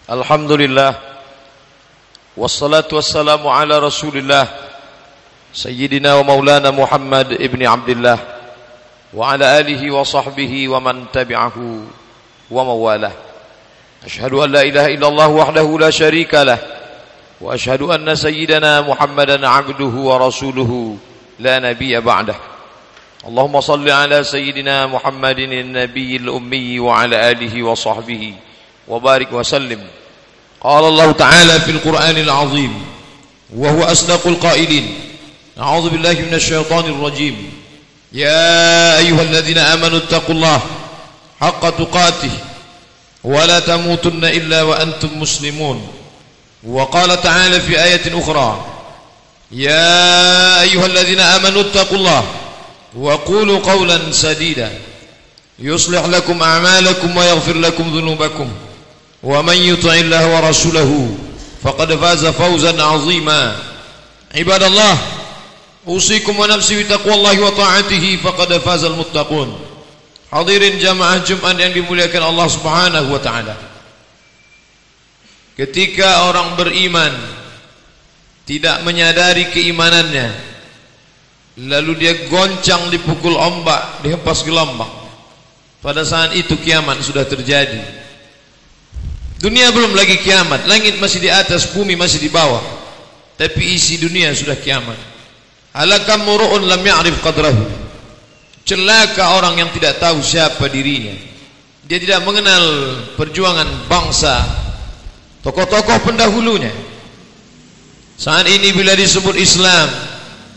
Alhamdulillah, wassalatu wassalamu ala rasulillah Sayyidina wa maulana Muhammad ibn Abdullah wa ala alihi wa sahbihi wa man tabi'ahu wa mawalah. Ashhadu an la ilaha illallah wahdahu la sharika lah wa ashhadu anna sayyidana Muhammadan abduhu wa rasuluhu la nabiyya ba'dah. Allahumma salli ala sayyidina Muhammadin an-nabiyil ummi wa ala alihi wa sahbihi وبارك وسلم. قال الله تعالى في القرآن العظيم وهو أصدق القائلين: أعوذ بالله من الشيطان الرجيم. يا أيها الذين آمنوا اتقوا الله حق تقاته ولا تموتن إلا وأنتم مسلمون. وقال تعالى في آية أخرى: يا أيها الذين آمنوا اتقوا الله وقولوا قولا سديدا يصلح لكم أعمالكم ويغفر لكم ذنوبكم ومن يطع الله ورسوله فقد فاز فوزا عظيما. عباد الله، أوصيكم ونفسي بتقوى الله وطاعته فقد فاز المتقون. Hadirin jamaah Jumat yang dimuliakan Allah Subhanahu wa taala. Ketika orang beriman tidak menyadari keimanannya, lalu dia goncang dipukul ombak, dihempas gelombang, pada saat itu kiamat sudah terjadi. Dunia belum lagi kiamat, langit masih di atas, bumi masih di bawah, tapi isi dunia sudah kiamat. Halakam muru'un lam ya'rif qadrahu. Celaka orang yang tidak tahu siapa dirinya. Dia tidak mengenal perjuangan bangsa, tokoh-tokoh pendahulunya. Saat ini bila disebut Islam,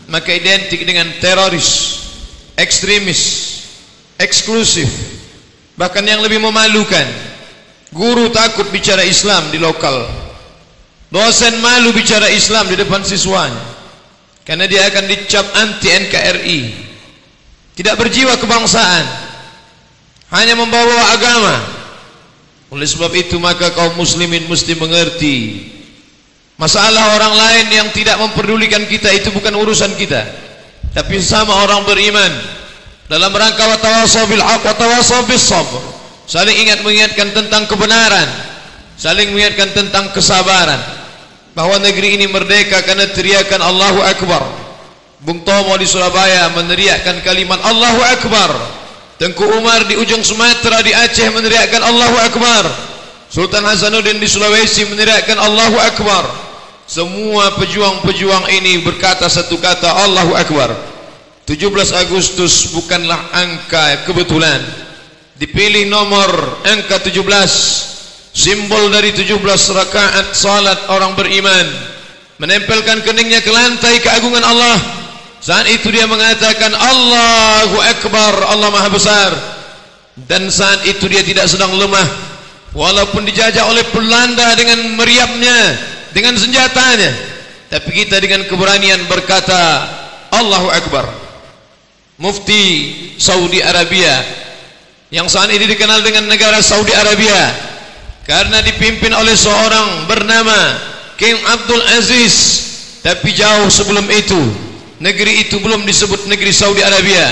maka identik dengan teroris, ekstremis, eksklusif. Bahkan yang lebih memalukan, guru takut bicara Islam di lokal, dosen malu bicara Islam di depan siswanya, karena dia akan dicap anti NKRI, tidak berjiwa kebangsaan, hanya membawa agama. Oleh sebab itu maka kaum muslimin mesti mengerti, masalah orang lain yang tidak memperdulikan kita itu bukan urusan kita, tapi sama orang beriman dalam rangka wa tawasaw bil haq wa tawasaw bis sabr, saling mengingatkan tentang kebenaran, saling mengingatkan tentang kesabaran, bahwa negeri ini merdeka karena teriakan Allahu Akbar. Bung Tomo di Surabaya meneriakkan kalimat Allahu Akbar. Tengku Umar di ujung Sumatera di Aceh meneriakkan Allahu Akbar. Sultan Hasanuddin di Sulawesi meneriakkan Allahu Akbar. Semua pejuang-pejuang ini berkata satu kata, Allahu Akbar. 17 Agustus bukanlah angka kebetulan. Dipilih nomor angka 17, simbol dari 17 rakaat salat orang beriman, menempelkan keningnya ke lantai keagungan Allah. Saat itu dia mengatakan Allahu Akbar, Allah Maha Besar. Dan saat itu dia tidak sedang lemah, walaupun dijajah oleh Belanda dengan meriapnya, dengan senjatanya, tapi kita dengan keberanian berkata Allahu Akbar. Mufti Saudi Arabia, yang saat ini dikenal dengan negara Saudi Arabia karena dipimpin oleh seorang bernama King Abdul Aziz, tapi jauh sebelum itu negeri itu belum disebut negeri Saudi Arabia,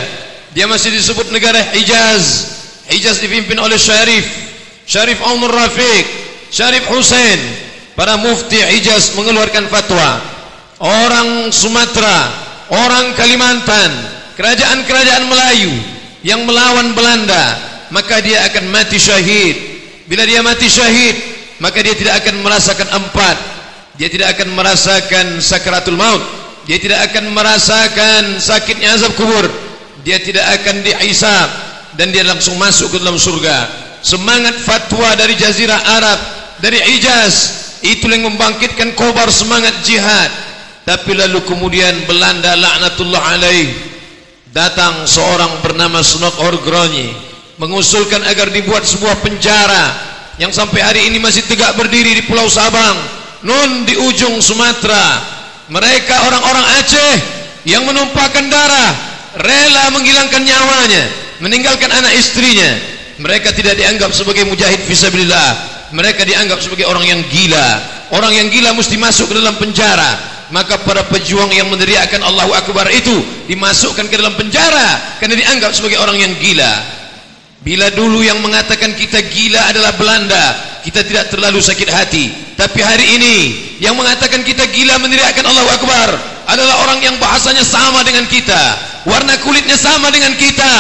dia masih disebut negara Hijaz. Hijaz dipimpin oleh Syarif Umar Rafiq, Syarif Hussein. Para mufti Hijaz mengeluarkan fatwa, orang Sumatera, orang Kalimantan, kerajaan-kerajaan Melayu yang melawan Belanda, maka dia akan mati syahid. Bila dia mati syahid, maka dia tidak akan merasakan empat, dia tidak akan merasakan sakaratul maut, dia tidak akan merasakan sakitnya azab kubur, dia tidak akan dihisab, dan dia langsung masuk ke dalam surga. Semangat fatwa dari Jazirah Arab, dari Hijaz, itu yang membangkitkan kobar semangat jihad. Tapi lalu kemudian Belanda laknatullah alaih, datang seorang bernama Snok Orgronyi, mengusulkan agar dibuat sebuah penjara yang sampai hari ini masih tegak berdiri di Pulau Sabang, nun di ujung Sumatera. Mereka orang-orang Aceh yang menumpahkan darah, rela menghilangkan nyawanya, meninggalkan anak istrinya. Mereka tidak dianggap sebagai mujahid fisabilillah, mereka dianggap sebagai orang yang gila. Orang yang gila mesti masuk ke dalam penjara. Maka para pejuang yang meneriakkan Allahu Akbar itu dimasukkan ke dalam penjara karena dianggap sebagai orang yang gila. Bila dulu yang mengatakan kita gila adalah Belanda, kita tidak terlalu sakit hati. Tapi hari ini yang mengatakan kita gila meneriakkan Allahu Akbar adalah orang yang bahasanya sama dengan kita, warna kulitnya sama dengan kita.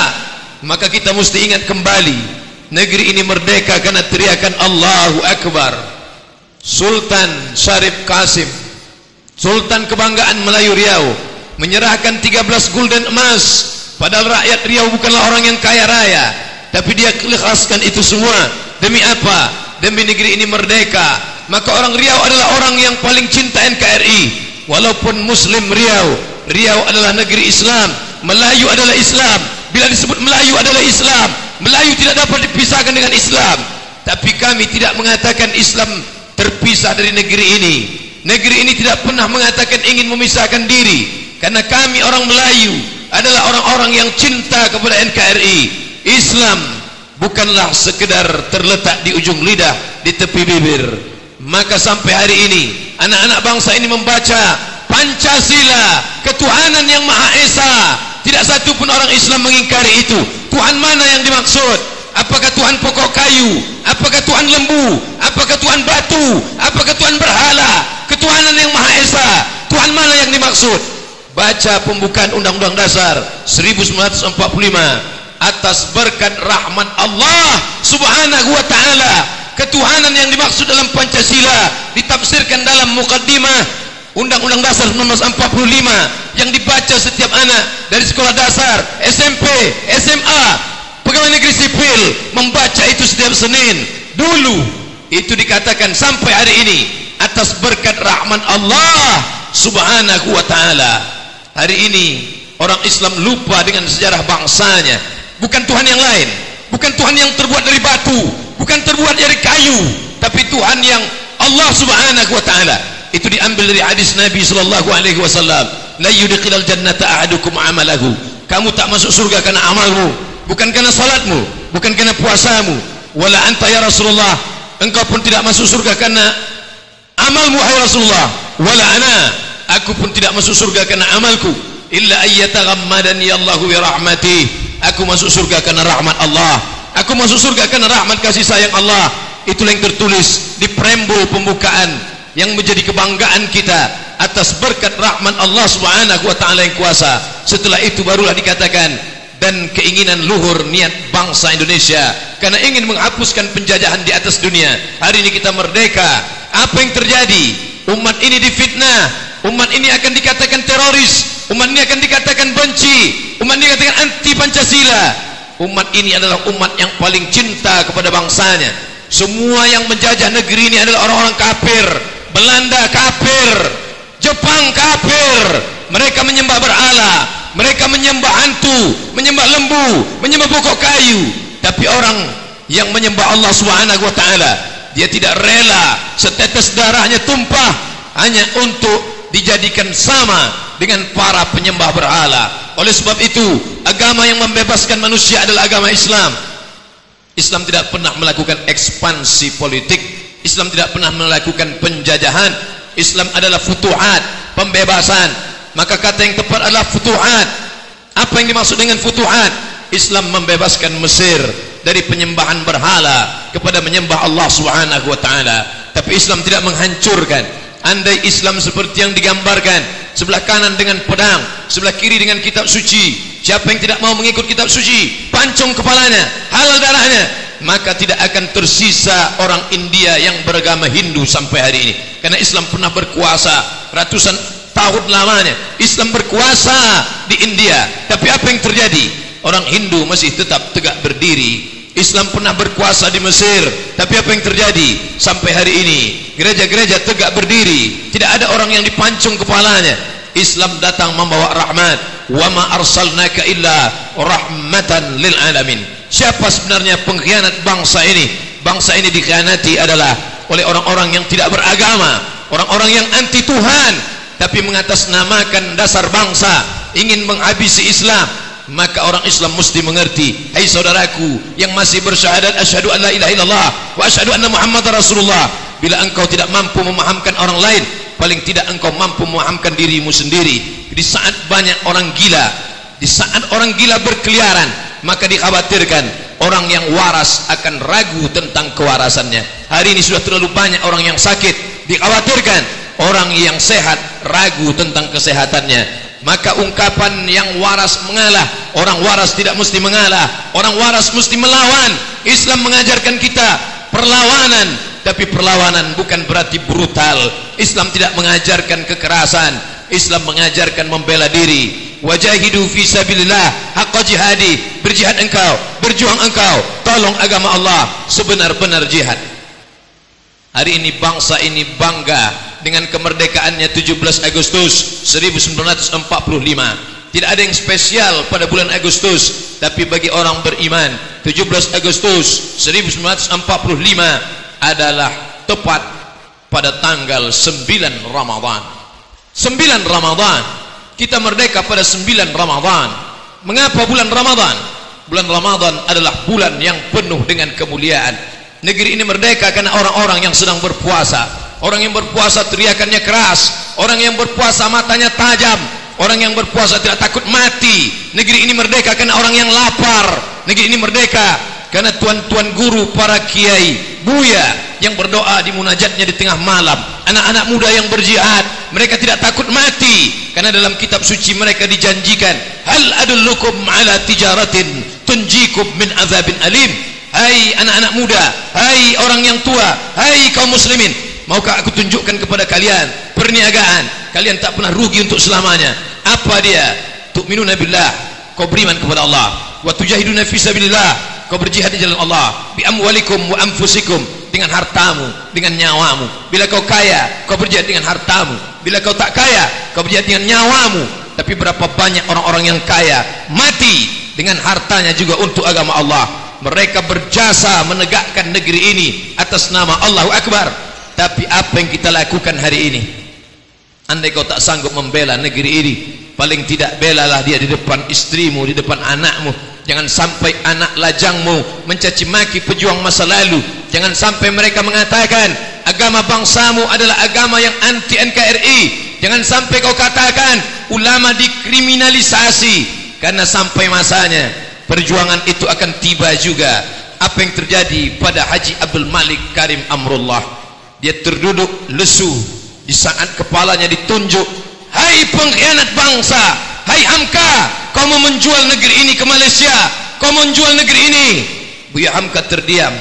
Maka kita mesti ingat kembali, negeri ini merdeka karena teriakan Allahu Akbar. Sultan Syarif Qasim, Sultan kebanggaan Melayu Riau, menyerahkan 13 gulden emas. Padahal rakyat Riau bukanlah orang yang kaya raya, tapi dia ikhlaskan itu semua. Demi apa? Demi negeri ini merdeka. Maka orang Riau adalah orang yang paling cinta NKRI. Walaupun Muslim Riau adalah negeri Islam, Melayu adalah Islam. Bila disebut Melayu adalah Islam, Melayu tidak dapat dipisahkan dengan Islam. Tapi kami tidak mengatakan Islam terpisah dari negeri ini. Negeri ini tidak pernah mengatakan ingin memisahkan diri, karena kami orang Melayu adalah orang-orang yang cinta kepada NKRI. Islam bukanlah sekedar terletak di ujung lidah, di tepi bibir. Maka sampai hari ini anak-anak bangsa ini membaca Pancasila, ketuhanan yang Maha Esa. Tidak satu pun orang Islam mengingkari itu. Tuhan mana yang dimaksud? Apakah Tuhan pokok kayu? Apakah Tuhan lembu? Apakah Tuhan batu? Apakah Tuhan berhala? Ketuhanan yang Maha Esa, Tuhan mana yang dimaksud? Baca pembukaan Undang-Undang Dasar 1945. Atas berkat rahmat Allah Subhanahu wa ta'ala, ketuhanan yang dimaksud dalam Pancasila ditafsirkan dalam mukaddimah Undang-Undang Dasar 1945 yang dibaca setiap anak dari sekolah dasar, SMP, SMA, pegawai negeri sipil membaca itu setiap Senin. Dulu itu dikatakan sampai hari ini atas berkat rahmat Allah Subhanahu wa ta'ala. Hari ini orang Islam lupa dengan sejarah bangsanya. Bukan Tuhan yang lain, bukan Tuhan yang terbuat dari batu, bukan terbuat dari kayu, tapi Tuhan yang Allah Subhanahu wa ta'ala. Itu diambil dari hadis Nabi sallallahu alaihi wasallam, la yudkhilal jannata ahadukum amalahu. Kamu tak masuk surga karena amalmu, bukan karena salatmu, bukan karena puasamu. Wala anta ya Rasulullah, engkau pun tidak masuk surga karena amalmu hai Rasulullah. Wala ana, aku pun tidak masuk surga karena amalku. Illa ayyataghammadani Allahu bi rahmatih. Aku masuk surga karena rahmat Allah. Aku masuk surga karena rahmat kasih sayang Allah. Itulah yang tertulis di preambul pembukaan yang menjadi kebanggaan kita atas berkat rahmat Allah Subhanahu wa ta'ala yang kuasa. Setelah itu barulah dikatakan dan keinginan luhur niat bangsa Indonesia karena ingin menghapuskan penjajahan di atas dunia. Hari ini kita merdeka. Apa yang terjadi? Umat ini difitnah, umat ini akan dikatakan teroris, umat ini akan dikatakan benci, umat ini dikatakan anti Pancasila. Umat ini adalah umat yang paling cinta kepada bangsanya. Semua yang menjajah negeri ini adalah orang-orang kafir. Belanda kafir, Jepang kafir. Mereka menyembah berhala, mereka menyembah hantu, menyembah lembu, menyembah pokok kayu. Tapi orang yang menyembah Allah Subhanahu wa ta'ala, dia tidak rela setetes darahnya tumpah hanya untuk dijadikan sama dengan para penyembah berhala. Oleh sebab itu, agama yang membebaskan manusia adalah agama Islam. Islam tidak pernah melakukan ekspansi politik, Islam tidak pernah melakukan penjajahan. Islam adalah futuhat, pembebasan. Maka kata yang tepat adalah futuhat. Apa yang dimaksud dengan futuhat? Islam membebaskan Mesir dari penyembahan berhala kepada menyembah Allah Subhanahu wa ta'ala. Tapi Islam tidak menghancurkan. Andai Islam seperti yang digambarkan, sebelah kanan dengan pedang, sebelah kiri dengan kitab suci, siapa yang tidak mau mengikut kitab suci, pancung kepalanya, halal darahnya, maka tidak akan tersisa orang India yang beragama Hindu sampai hari ini. Karena Islam pernah berkuasa ratusan tahun lamanya. Islam berkuasa di India, tapi apa yang terjadi? Orang Hindu masih tetap tegak berdiri. Islam pernah berkuasa di Mesir, tapi apa yang terjadi? Sampai hari ini gereja-gereja tegak berdiri, tidak ada orang yang dipancung kepalanya. Islam datang membawa rahmat. Wa ma arsalnaka illa rahmatan lil alamin. Siapa sebenarnya pengkhianat bangsa ini? Bangsa ini dikhianati adalah oleh orang-orang yang tidak beragama, orang-orang yang anti Tuhan, tapi mengatasnamakan dasar bangsa ingin menghabisi Islam. Maka orang Islam mesti mengerti, hai saudaraku yang masih bersyahadat asyhadu an la ilaha illallah wa asyhadu anna muhammadar rasulullah, bila engkau tidak mampu memahamkan orang lain, paling tidak engkau mampu memahamkan dirimu sendiri. Di saat banyak orang gila, di saat orang gila berkeliaran, maka dikhawatirkan orang yang waras akan ragu tentang kewarasannya. Hari ini sudah terlalu banyak orang yang sakit, dikhawatirkan orang yang sehat ragu tentang kesehatannya. Maka ungkapan yang waras mengalah, orang waras tidak mesti mengalah, orang waras mesti melawan. Islam mengajarkan kita perlawanan, tapi perlawanan bukan berarti brutal. Islam tidak mengajarkan kekerasan, Islam mengajarkan membela diri. Wajahidu fi sabilillah haqqa jihadi, berjihad engkau, berjuang engkau, tolong agama Allah sebenar-benar jihad. Hari ini bangsa ini bangga dengan kemerdekaannya 17 Agustus 1945. Tidak ada yang spesial pada bulan Agustus, tapi bagi orang beriman 17 Agustus 1945 adalah tepat pada tanggal 9 Ramadan. 9 Ramadan, kita merdeka pada 9 Ramadan. Mengapa bulan Ramadan? Bulan Ramadan adalah bulan yang penuh dengan kemuliaan. Negeri ini merdeka karena orang-orang yang sedang berpuasa. Orang yang berpuasa teriakannya keras, orang yang berpuasa matanya tajam, orang yang berpuasa tidak takut mati. Negeri ini merdeka karena orang yang lapar. Negeri ini merdeka karena tuan-tuan guru, para kiai, buya yang berdoa di munajatnya di tengah malam, anak-anak muda yang berjihad, mereka tidak takut mati karena dalam kitab suci mereka dijanjikan, hal adullukum ala tijaratin tunjikum min azabin alim. Hai anak-anak muda, hai orang yang tua, hai kaum muslimin, maukah aku tunjukkan kepada kalian perniagaan kalian tak pernah rugi untuk selamanya? Apa dia? Tu'minuna billah, kau beriman kepada Allah, wa tujahiduna fi sabilillah, kau berjihad di jalan Allah, bi amwalikum wa anfusikum, dengan hartamu, dengan nyawamu. Bila kau kaya, kau berjihad dengan hartamu. Bila kau tak kaya, kau berjihad dengan nyawamu. Tapi berapa banyak orang-orang yang kaya mati dengan hartanya juga untuk agama Allah. Mereka berjasa menegakkan negeri ini atas nama Allahu Akbar. Tapi apa yang kita lakukan hari ini? Andai kau tak sanggup membela negeri ini, paling tidak belalah dia di depan istrimu, di depan anakmu. Jangan sampai anak lajangmu mencaci maki pejuang masa lalu. Jangan sampai mereka mengatakan agama bangsamu adalah agama yang anti NKRI. Jangan sampai kau katakan ulama dikriminalisasi, karena sampai masanya perjuangan itu akan tiba juga. Apa yang terjadi pada Haji Abdul Malik Karim Amrullah? Dia terduduk lesu di saat kepalanya ditunjuk, hai pengkhianat bangsa, hai Hamka, kau mau menjual negeri ini ke Malaysia, kau mau menjual negeri ini. Buya Hamka terdiam.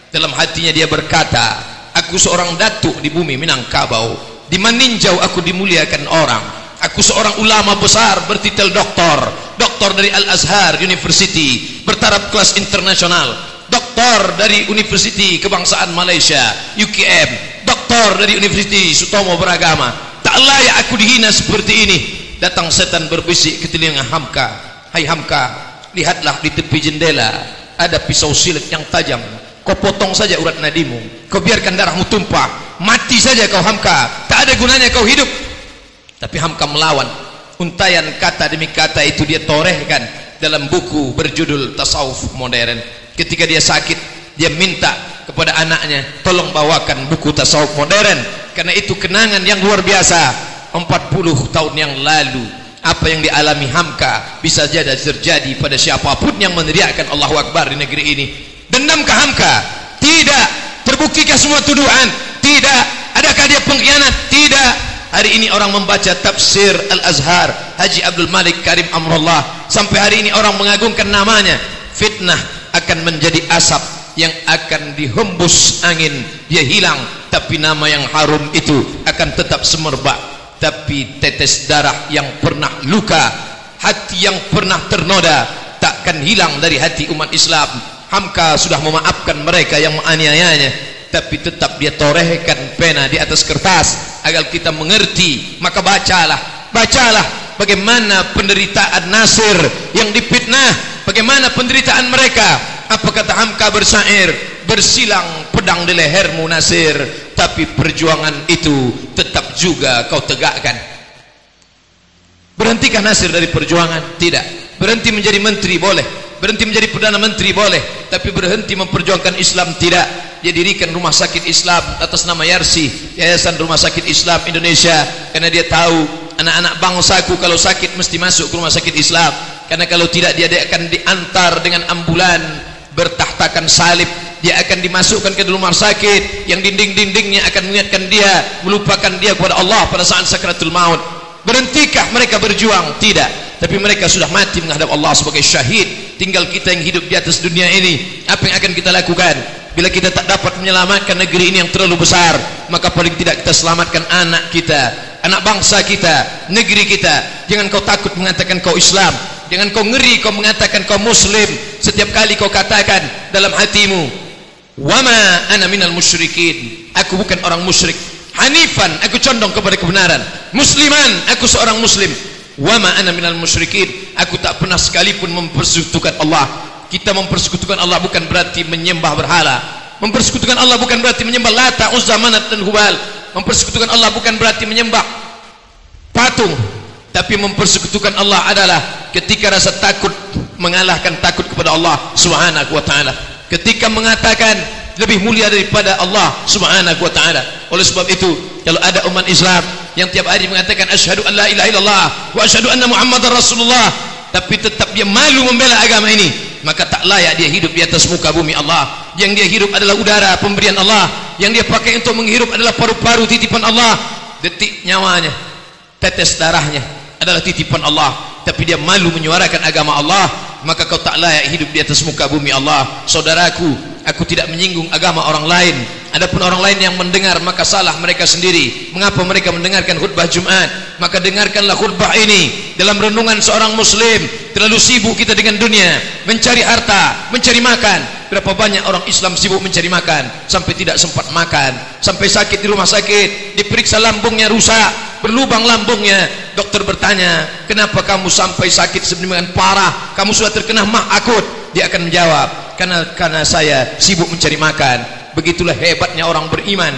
Dalam hatinya dia berkata, aku seorang datuk di bumi Minangkabau, di Maninjau aku dimuliakan orang. Aku seorang ulama besar bertitel doktor, doktor dari Al-Azhar University, bertaraf kelas internasional, doktor dari Universiti Kebangsaan Malaysia UKM, doktor dari Universiti Sutomo Beragama. Tak layak aku dihina seperti ini. Datang setan berbisik ke telinga Hamka, hai Hamka, lihatlah di tepi jendela ada pisau silet yang tajam. Kau potong saja urat nadimu, kau biarkan darahmu tumpah, mati saja kau Hamka, tak ada gunanya kau hidup. Tapi Hamka melawan. Untaian kata demi kata itu dia torehkan dalam buku berjudul Tasawuf Modern. Ketika dia sakit, dia minta kepada anaknya, tolong bawakan buku Tasawuf Modern, karena itu kenangan yang luar biasa. 40 tahun yang lalu, apa yang dialami Hamka bisa jadi terjadi pada siapapun yang meneriakkan Allahu Akbar di negeri ini. Dendamkah Hamka? Tidak. Terbuktikah semua tuduhan? Tidak. Adakah dia pengkhianat? Tidak. Hari ini orang membaca tafsir Al-Azhar Haji Abdul Malik Karim Amrullah, sampai hari ini orang mengagungkan namanya. Fitnah akan menjadi asap yang akan dihembus angin, dia hilang, tapi nama yang harum itu akan tetap semerbak. Tapi tetes darah yang pernah luka, hati yang pernah ternoda, takkan hilang dari hati umat Islam. Hamka sudah memaafkan mereka yang menganiayanya, tapi tetap dia torehkan pena di atas kertas agar kita mengerti. Maka bacalah bagaimana penderitaan Nasir yang difitnah, bagaimana penderitaan mereka. Apa kata Hamka bersair, bersilang pedang di lehermu Nasir, tapi perjuangan itu tetap juga kau tegakkan. Berhentikah Nasir dari perjuangan? Tidak. Berhenti menjadi menteri boleh, berhenti menjadi perdana menteri boleh, tapi berhenti memperjuangkan Islam tidak. Dia dirikan rumah sakit Islam atas nama Yarsi, Yayasan Rumah Sakit Islam Indonesia, karena dia tahu anak-anak bangsaku kalau sakit mesti masuk ke rumah sakit Islam, karena kalau tidak dia akan diantar dengan ambulan bertahtakan salib, dia akan dimasukkan ke dalam rumah sakit yang dinding-dindingnya akan mengingatkan dia, melupakan dia kepada Allah pada saat sakratul maut. Berhentikah mereka berjuang? Tidak, tapi mereka sudah mati menghadap Allah sebagai syahid. Tinggal kita yang hidup di atas dunia ini. Apa yang akan kita lakukan? Bila kita tak dapat menyelamatkan negeri ini yang terlalu besar, maka paling tidak kita selamatkan anak kita, anak bangsa kita, negeri kita. Jangan kau takut mengatakan kau Islam, jangan kau ngeri kau mengatakan kau Muslim. Setiap kali kau katakan dalam hatimu, wama ana minal musyrikin, aku bukan orang musyrik. Hanifan, aku condong kepada kebenaran. Musliman, aku seorang muslim. Wama ana minal musyrikin, aku tak pernah sekalipun mempersekutukan Allah. Kita mempersekutukan Allah bukan berarti menyembah berhala. Mempersekutukan Allah bukan berarti menyembah Lata, Uzza, Manat dan Hubal. Mempersekutukan Allah bukan berarti menyembah patung. Tapi mempersekutukan Allah adalah ketika rasa takut mengalahkan takut kepada Allah Subhanahu wa taala. Ketika mengatakan lebih mulia daripada Allah Subhanahu wa taala. Oleh sebab itu, kalau ada umat Islam yang tiap hari mengatakan asyhadu an la ilaha illallah wa asyhadu anna Muhammadar Rasulullah, tapi tetap dia malu membela agama ini, maka tak layak dia hidup di atas muka bumi Allah. Yang dia hidup adalah udara pemberian Allah, yang dia pakai untuk menghirup adalah paru-paru titipan Allah. Detik nyawanya, tetes darahnya adalah titipan Allah, tapi dia malu menyuarakan agama Allah, maka kau tak layak hidup di atas muka bumi Allah. Saudaraku, aku tidak menyinggung agama orang lain. Adapun orang lain yang mendengar, maka salah mereka sendiri. Mengapa mereka mendengarkan khutbah Jumat? Maka dengarkanlah khutbah ini dalam renungan seorang muslim. Terlalu sibuk kita dengan dunia, mencari harta, mencari makan. Berapa banyak orang Islam sibuk mencari makan sampai tidak sempat makan, sampai sakit di rumah sakit, diperiksa lambungnya rusak, berlubang lambungnya. Dokter bertanya, kenapa kamu sampai sakit sedemikian parah? Kamu sudah terkena mah akut. Dia akan menjawab, karena saya sibuk mencari makan. Begitulah hebatnya orang beriman.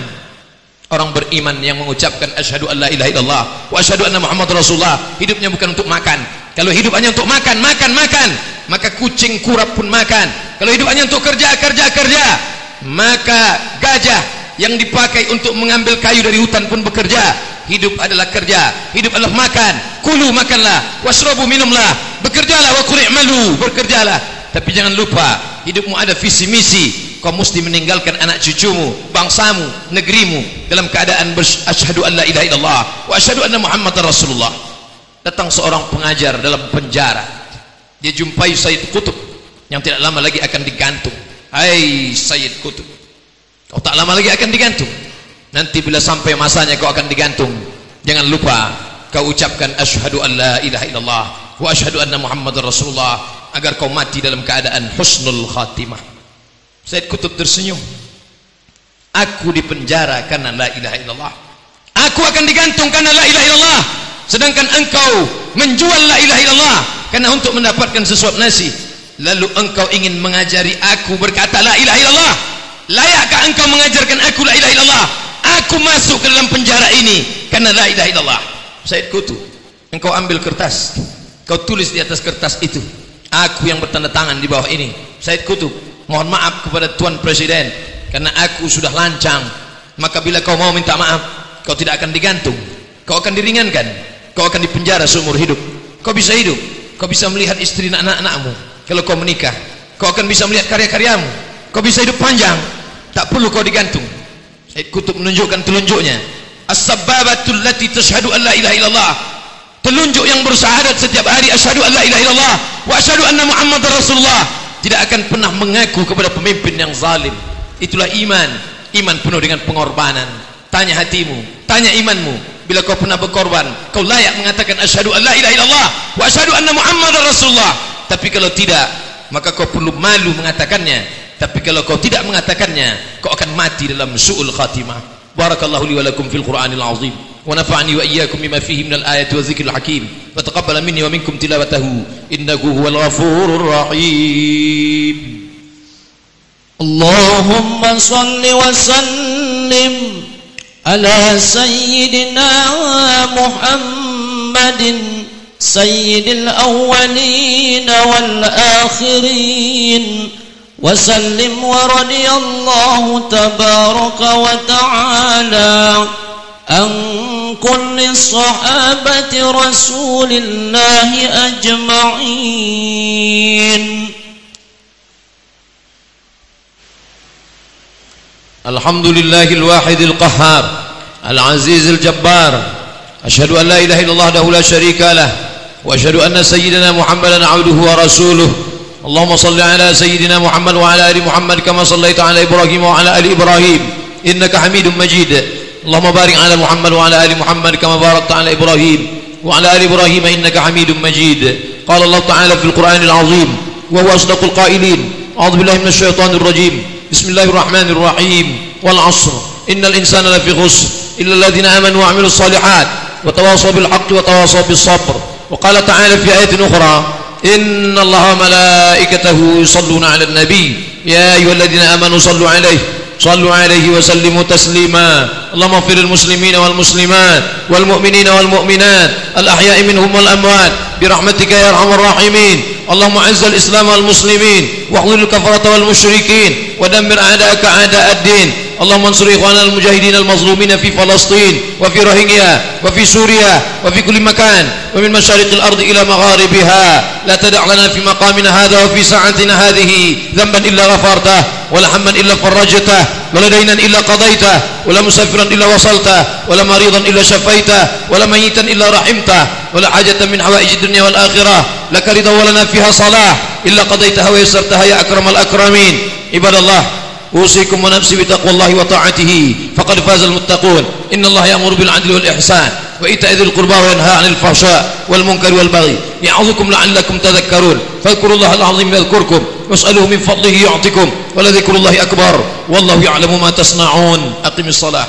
Orang beriman yang mengucapkan asyhadu an la ilaha illallah wa asyhadu anna Muhammadar Rasulullah, hidupnya bukan untuk makan. Kalau hidup hanya untuk makan, maka kucing kurap pun makan. Kalau hidup hanya untuk kerja, maka gajah yang dipakai untuk mengambil kayu dari hutan pun bekerja. Hidup adalah kerja, hidup adalah makan. Kulu, makanlah, wasrabu, minumlah, bekerjalah, wa qul i'malu, bekerjalah. Tapi jangan lupa, hidupmu ada visi misi. Kau mesti meninggalkan anak cucumu, bangsamu, negerimu dalam keadaan asyhadu an la ilaha illallah wa asyhadu anna Muhammadar Rasulullah. Datang seorang pengajar dalam penjara. Dia jumpai Sayyid Qutb yang tidak lama lagi akan digantung. Hai Sayyid Qutb, kau tak lama lagi akan digantung. Nanti bila sampai masanya kau akan digantung, jangan lupa kau ucapkan asyhadu an la ilaha illallah wa asyhadu anna Muhammadar Rasulullah, agar kau mati dalam keadaan husnul khatimah. Sayyid Qutb tersenyum. Aku dipenjara karena la ilaha illallah, aku akan digantung karena la ilaha illallah. Sedangkan engkau menjual la ilaha illallah karena untuk mendapatkan sesuap nasi. Lalu engkau ingin mengajari aku berkata la ilaha illallah. Layakkah engkau mengajarkan aku la ilaha illallah? Aku masuk ke dalam penjara ini karena la ilaha illallah. Sayyid Qutb, engkau ambil kertas, kau tulis di atas kertas itu, aku yang bertanda tangan di bawah ini. Sayyid Qutb, mohon maaf kepada Tuan Presiden karena aku sudah lancang. Maka bila kau mau minta maaf, kau tidak akan digantung, kau akan diringankan, kau akan dipenjara seumur hidup. Kau bisa hidup, kau bisa melihat istri dan anak-anakmu. Kalau kau menikah, kau akan bisa melihat karya-karyamu, kau bisa hidup panjang, tak perlu kau digantung. Sayyid Qutb menunjukkan telunjuknya, as-sabbabatul lati tashhadu an la ilaha illallah, telunjuk yang bersyahadat setiap hari asyhadu an la ilaha illallah wa asyhadu anna Muhammadar Rasulullah, tidak akan pernah mengaku kepada pemimpin yang zalim. Itulah iman. Iman penuh dengan pengorbanan. Tanya hatimu, tanya imanmu. Bila kau pernah berkorban, kau layak mengatakan asyhadu an la ilaha illallah wa asyhadu anna Muhammadar Rasulullah. Tapi kalau tidak, maka kau perlu malu mengatakannya. Tapi kalau kau tidak mengatakannya, kau akan mati dalam su'ul khatimah. Barakallahu li wa lakum fil Qur'anil azim, wa nafa'ani wa iyyakum bima fihi minal ayati wa dzikril hakim, wa taqabbala minni wa minkum tilawatahu innahu huwal ghafurur rahim. Allahumma salli wa sallim ala sayyidina Muhammadin sayyidil awwalin wal akhirin, wa sallim wa radiyallahu tabaraka wa ta'ala an kulli sahabati rasulillahi ajma'in. Alhamdulillahil wahidil qahhar al-azizil jabbar. Asyhadu an la ilaha illallah wahdahu la syarika lah wa asyhadu anna sayyidina Muhammadan abduhu wa rasuluh. Allahumma salli ala sayyidina Muhammad wa ala ali Muhammad kama sallaita ala Ibrahim wa ala ali Ibrahim innaka Hamidum Majid. Allahumma barik ala Muhammad wa ala ali Muhammad kama barakta ala Ibrahim wa ala ali Ibrahim innaka Hamidum Majid. Qala Allah ta'ala fil Qur'anil azim wa huwa asdaqul qailin. A'udzu billahi minasy syaithanir rajim. Bismillahirrahmanirrahim. Wal 'ashr innal insana lafi khusr illa alladziina amanu wa 'amilus shalihat wa tawassaw bil haqqi wa tawassaw bis sabr. Wa qala ta'ala fi ayatin ukhra inna Allaha wa malaikatahu yusalluna 'alan nabiy ya ayyuhalladzina amanu sallu 'alaihi wa sallimu taslima. Allahumma ighfir lil muslimina wal muslimat wal mu'minina wal mu'minat al ahya'i minhum wal amwat bi rahmatika ya arhamar rahimin. Allahumma izzil islam wal muslimin wa khudhil kafarata wal musyrikin wa dammir a'da'aka a'da'ad-din. Allahumma ansur ikhwana al mujahidin al mazlumin fi Palestin wa fi Rohingya wa fi Suriah wa fi kulli makan wa min masyariqil ardi ila magharibiha. La tada' lana fi maqamina hadha wa fi sa'atina hadhihi dhanban illa ghafartah wa la hamman illa farajtah wa la daynan illa qadaytah wa la musafiran illa wasaltah wa la maridan illa shafaitah wa la mayitan illa rahimtah wa la hajatan min hawaijid dunya wal akhirah laka ridha wa lana fiha salah illa qadaytaha wa yassartaha ya akramal akramin. Ibadallah, أوصيكم ونفسي بتقوى الله وطاعته فقد فاز المتقون. إن الله يأمر بالعدل والإحسان وإيتاء ذي القربى وينهى عن الفحشاء والمنكر والبغي يعظكم لعلكم تذكرون. فاذكروا الله العظيم يذكركم واسألوه من فضله يعطكم ولذكر الله أكبر والله يعلم ما تصنعون. أقم الصلاة.